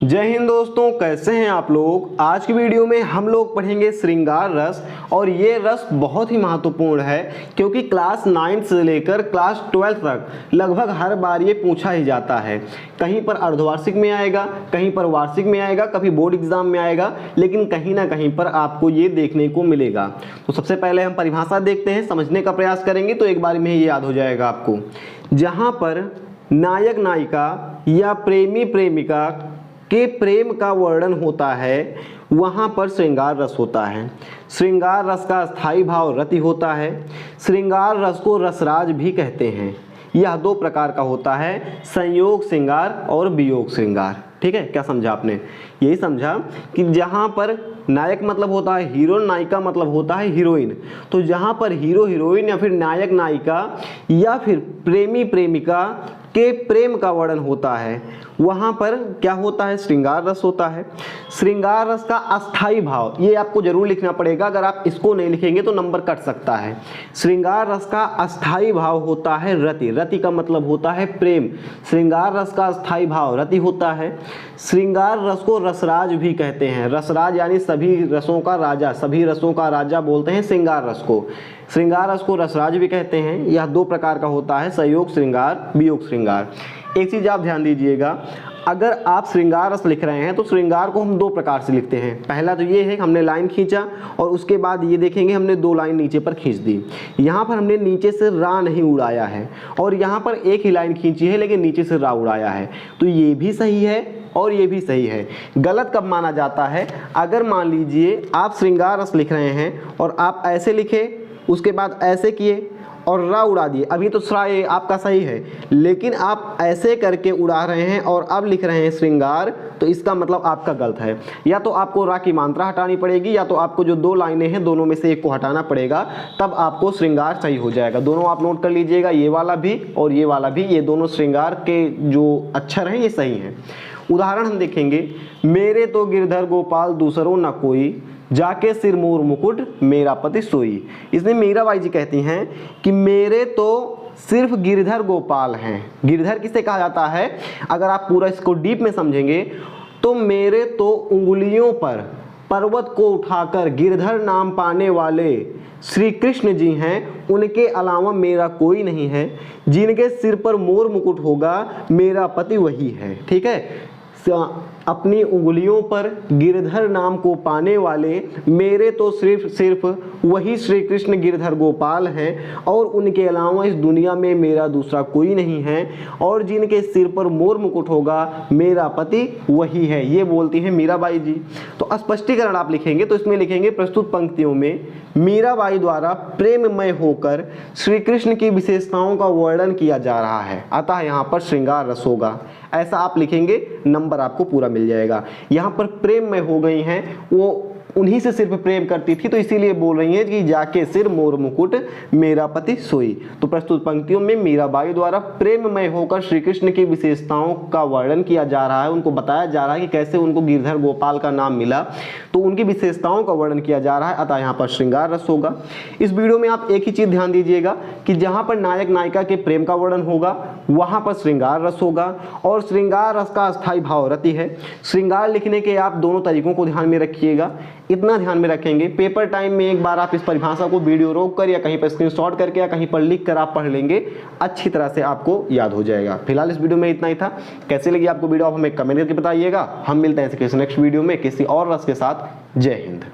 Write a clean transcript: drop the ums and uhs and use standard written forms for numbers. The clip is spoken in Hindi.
जय हिंद दोस्तों, कैसे हैं आप लोग। आज की वीडियो में हम लोग पढ़ेंगे श्रृंगार रस। और ये रस बहुत ही महत्वपूर्ण है क्योंकि क्लास 9 से लेकर क्लास 12 तक लगभग हर बार ये पूछा ही जाता है। कहीं पर अर्धवार्षिक में आएगा, कहीं पर वार्षिक में आएगा, कभी बोर्ड एग्जाम में आएगा, लेकिन कहीं ना कहीं पर आपको ये देखने को मिलेगा। तो सबसे पहले हम परिभाषा देखते हैं, समझने का प्रयास करेंगे तो एक बार में ही याद हो जाएगा आपको। जहाँ पर नायक नायिका या प्रेमी प्रेमिका के प्रेम का वर्णन होता है वहाँ पर श्रृंगार रस होता है। श्रृंगार रस का स्थायी भाव रति होता है। श्रृंगार रस को रसराज भी कहते हैं। यह दो प्रकार का होता है, संयोग श्रृंगार और वियोग श्रृंगार। ठीक है, क्या समझा आपने? यही समझा कि जहाँ पर नायक मतलब होता है हीरो, नायिका मतलब होता है हीरोइन। तो जहाँ पर हीरो हीरोइन या फिर नायक नायिका या फिर प्रेमी प्रेमिका के प्रेम का वर्णन होता है वहाँ पर क्या होता है? श्रृंगार रस होता है। श्रृंगार रस का अस्थाई भाव, ये आपको जरूर लिखना पड़ेगा, अगर आप इसको नहीं लिखेंगे तो नंबर कट सकता है। श्रृंगार रस का अस्थाई भाव होता है रति। रति का मतलब होता है प्रेम। श्रृंगार रस का अस्थाई भाव रति होता है। श्रृंगार रस को रसराज भी कहते हैं। रसराज यानी सभी रसों का राजा, सभी रसों का राजा बोलते हैं श्रृंगार रस को। श्रृंगार रस को रसराज भी कहते हैं। यह दो प्रकार का होता है, संयोग श्रृंगार, वियोग श्रृंगार। एक चीज आप ध्यान दीजिएगा, अगर आप श्रृंगार रस लिख रहे हैं तो श्रृंगार को हम दो प्रकार से लिखते हैं। पहला तो ये है कि हमने लाइन खींचा और उसके बाद ये देखेंगे हमने दो लाइन नीचे पर खींच दी। यहाँ पर हमने नीचे से रा नहीं उड़ाया है और यहाँ पर एक ही लाइन खींची है लेकिन नीचे से रा उड़ाया है। तो ये भी सही है और ये भी सही है। गलत कब माना जाता है? अगर मान लीजिए आप श्रृंगार रस लिख रहे हैं और आप ऐसे लिखे, उसके बाद ऐसे किए और रा उड़ा दिए। अभी तो श्राय आपका सही है, लेकिन आप ऐसे करके उड़ा रहे हैं और अब लिख रहे हैं श्रृंगार, तो इसका मतलब आपका गलत है। या तो आपको रा की मात्रा हटानी पड़ेगी या तो आपको जो दो लाइनें हैं दोनों में से एक को हटाना पड़ेगा, तब आपको श्रृंगार सही हो जाएगा। दोनों आप नोट कर लीजिएगा, ये वाला भी और ये वाला भी, ये दोनों श्रृंगार के जो अक्षर हैं ये सही हैं। उदाहरण हम देखेंगे, मेरे तो गिरधर गोपाल दूसरों न कोई, जाके सिर मोर मुकुट मेरा पति सोई। इसमें मीराबाई जी कहती हैं कि मेरे तो सिर्फ गिरधर गोपाल हैं। गिरधर किसे कहा जाता है? अगर आप पूरा इसको डीप में समझेंगे तो मेरे तो उंगलियों पर पर्वत को उठाकर गिरधर नाम पाने वाले श्री कृष्ण जी हैं, उनके अलावा मेरा कोई नहीं है। जिनके सिर पर मोर मुकुट होगा मेरा पति वही है। ठीक है, अपनी उंगलियों पर गिरधर नाम को पाने वाले मेरे तो सिर्फ वही श्री कृष्ण गिरधर गोपाल हैं और उनके अलावा इस दुनिया में मेरा दूसरा कोई नहीं है। और जिनके सिर पर मोर मुकुट होगा मेरा पति वही है। ये बोलती हैं मीराबाई जी। तो स्पष्टीकरण आप लिखेंगे तो इसमें लिखेंगे, प्रस्तुत पंक्तियों में मीराबाई द्वारा प्रेममय होकर श्री कृष्ण की विशेषताओं का वर्णन किया जा रहा है, अतः यहाँ पर श्रृंगार रस होगा। ऐसा आप लिखेंगे, नंबर आपको पूरा मिल जाएगा। यहाँ पर प्रेम में हो गई हैं, वो उन्हीं से सिर्फ प्रेम करती थी तो इसीलिए बोल रही हैं कि जाके सिर मोर मुकुट मेरा पति सोई। तो प्रस्तुत पंक्तियों में मीराबाई द्वारा प्रेममय होकर श्री कृष्ण की विशेषताओं का वर्णन किया जा रहा है, उनको बताया जा रहा है कि कैसे उनको गिरधर गोपाल का नाम मिला, तो उनकी विशेषताओं का वर्णन किया जा रहा है, अतः यहाँ पर श्रृंगार रस होगा। इस वीडियो में आप एक ही चीज ध्यान दीजिएगा कि जहाँ पर नायक नायिका के प्रेम का वर्णन होगा वहाँ पर श्रृंगार रस होगा और श्रृंगार रस का अस्थायी भाव रति है। श्रृंगार लिखने के आप दोनों तरीकों को ध्यान में रखिएगा, इतना ध्यान में रखेंगे। पेपर टाइम में एक बार आप इस परिभाषा को वीडियो रोक कर या कहीं पर स्क्रीनशॉट करके या कहीं पर लिख कर आप पढ़ लेंगे, अच्छी तरह से आपको याद हो जाएगा। फिलहाल इस वीडियो में इतना ही था। कैसे लगी आपको वीडियो आप हमें कमेंट करके बताइएगा। हम मिलते हैं ऐसे किसी नेक्स्ट वीडियो में किसी और रस के साथ। जय हिंद।